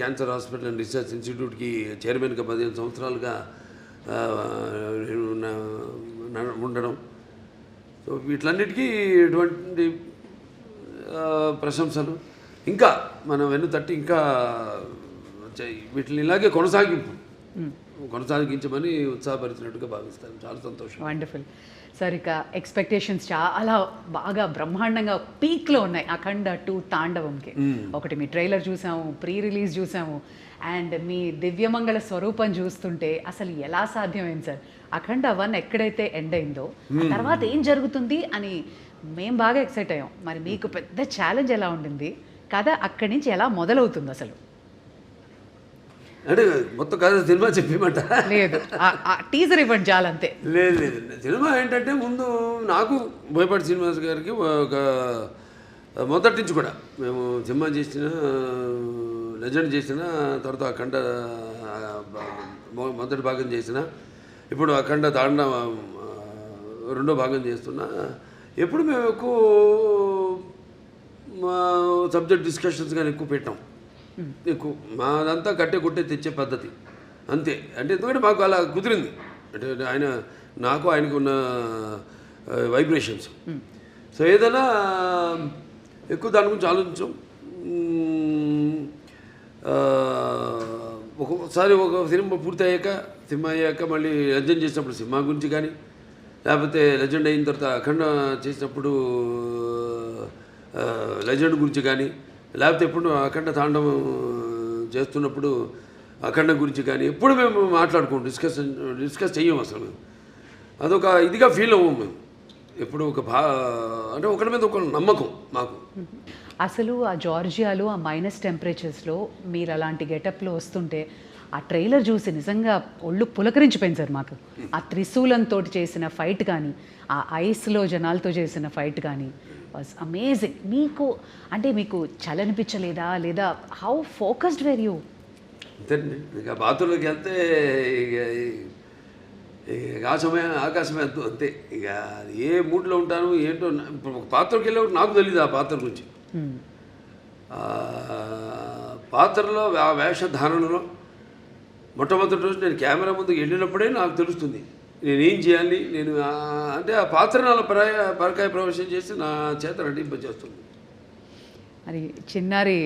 Cancer hospital and research ఇన్స్టిట్యూట్కి చైర్మన్గా 15 సంవత్సరాలుగా ఉండడం. సో వీటిలన్నిటికీ ఎటువంటి ప్రశంసలు ఇంకా మనం వెన్ను తట్టి ఇంకా వీటిని ఇలాగే కొనసాగించమని ఉత్సాహపరిచినట్టుగా భావిస్తాను. చాలా సంతోషం. Wonderful sir. ఇక ఎక్స్పెక్టేషన్స్ చాలా బాగా బ్రహ్మాండంగా పీక్లో ఉన్నాయి అఖండ 2 తాండవంకి. ఒకటి మీ ట్రైలర్ చూసాము, ప్రీ రిలీజ్ చూసాము, అండ్ మీ దివ్యమంగళ స్వరూపం చూస్తుంటే అసలు ఎలా సాధ్యమైంది సార్? అఖండ 1 ఎక్కడైతే ఎండ్ అయిందో తర్వాత ఏం జరుగుతుంది అని మేము బాగా ఎక్సైట్ అయ్యాం. మరి మీకు పెద్ద ఛాలెంజ్ ఎలా ఉండింది? కథ అక్కడి నుంచి ఎలా మొదలవుతుంది అసలు? అంటే మొత్తం కథ సినిమా చెప్పమంట లేదు, టీజర్ ఇవ్వండి చాలా, అంతే. లేదు, సినిమా ఏంటంటే ముందు నాకు బోయపాటి శ్రీనివాస్ గారికి ఒక మొదటి నుంచి కూడా మేము సినిమా చేసిన, లెజెండ్ చేసిన, తర్వాత అఖండ మొదటి భాగం చేసిన, ఇప్పుడు అఖండ తాండవ 2వ భాగం చేస్తున్నా. ఎప్పుడు మేము ఎక్కువ సబ్జెక్ట్ డిస్కషన్స్ కానీ ఎక్కువ పెట్టాం. ఎక్కువ మాదంతా కట్టే తెచ్చే పద్ధతి అంతే. అంటే ఎందుకంటే మాకు అలా కుదిరింది. అంటే ఆయనకు ఉన్న వైబ్రేషన్స్. సో ఏదైనా ఎక్కువ దాని గురించి ఆలోచించాం. ఒక్కొక్కసారి ఒక సినిమా పూర్తి అయ్యాక మళ్ళీ లెజెండ్ చేసినప్పుడు సినిమా గురించి కానీ, లేకపోతే లెజెండ్ అయిన తర్వాత అఖండ చేసినప్పుడు లెజెండ్ గురించి కానీ, లేకపోతే ఎప్పుడు అఖండ తాండవం చేస్తున్నప్పుడు అఖండ గురించి కానీ ఎప్పుడు మేము మాట్లాడుకోం, డిస్కస్ చెయ్యం అసలు. మేము అదొక ఇదిగా ఫీల్ అవ్వం మేము ఎప్పుడు. అంటే ఒకరి మీద ఒక నమ్మకం మాకు. అసలు ఆ జార్జియాలో ఆ మైనస్ టెంపరేచర్స్లో మీరు అలాంటి గెటప్లో వస్తుంటే ఆ ట్రైలర్ చూసి నిజంగా ఒళ్ళు పులకరించిపోయింది సార్ మాకు. ఆ త్రిశూలంతో చేసిన ఫైట్ కానీ, ఆ ఐస్లో జనాలతో చేసిన ఫైట్ కానీ వాజ్ అమేజింగ్. మీకు చలనిపించలేదా? లేదా హౌ ఫోకస్డ్ వేర్ యూ? అంతేండి. ఇక బాత్రూంలోకి వెళ్తే ఇక ఆకాశమే అంతే. ఇక ఏ మూడ్లో ఉంటాను ఏంటో. ఇప్పుడు ఒక పాత్రకి వెళ్ళేవాడు నాకు తెలియదు ఆ పాత్ర గురించి. పాత్రలో ఆ వేషధారణలో మొట్టమొదటి రోజు నేను కెమెరా ముందుకు వెళ్ళినప్పుడే నాకు తెలుస్తుంది నేనేం చేయాలి. అంటే ఆ పాత్ర నాలో పరకాయ ప్రవేశం చేసి నా చేత నటింపజేస్తుంది. మరి చిన్నారి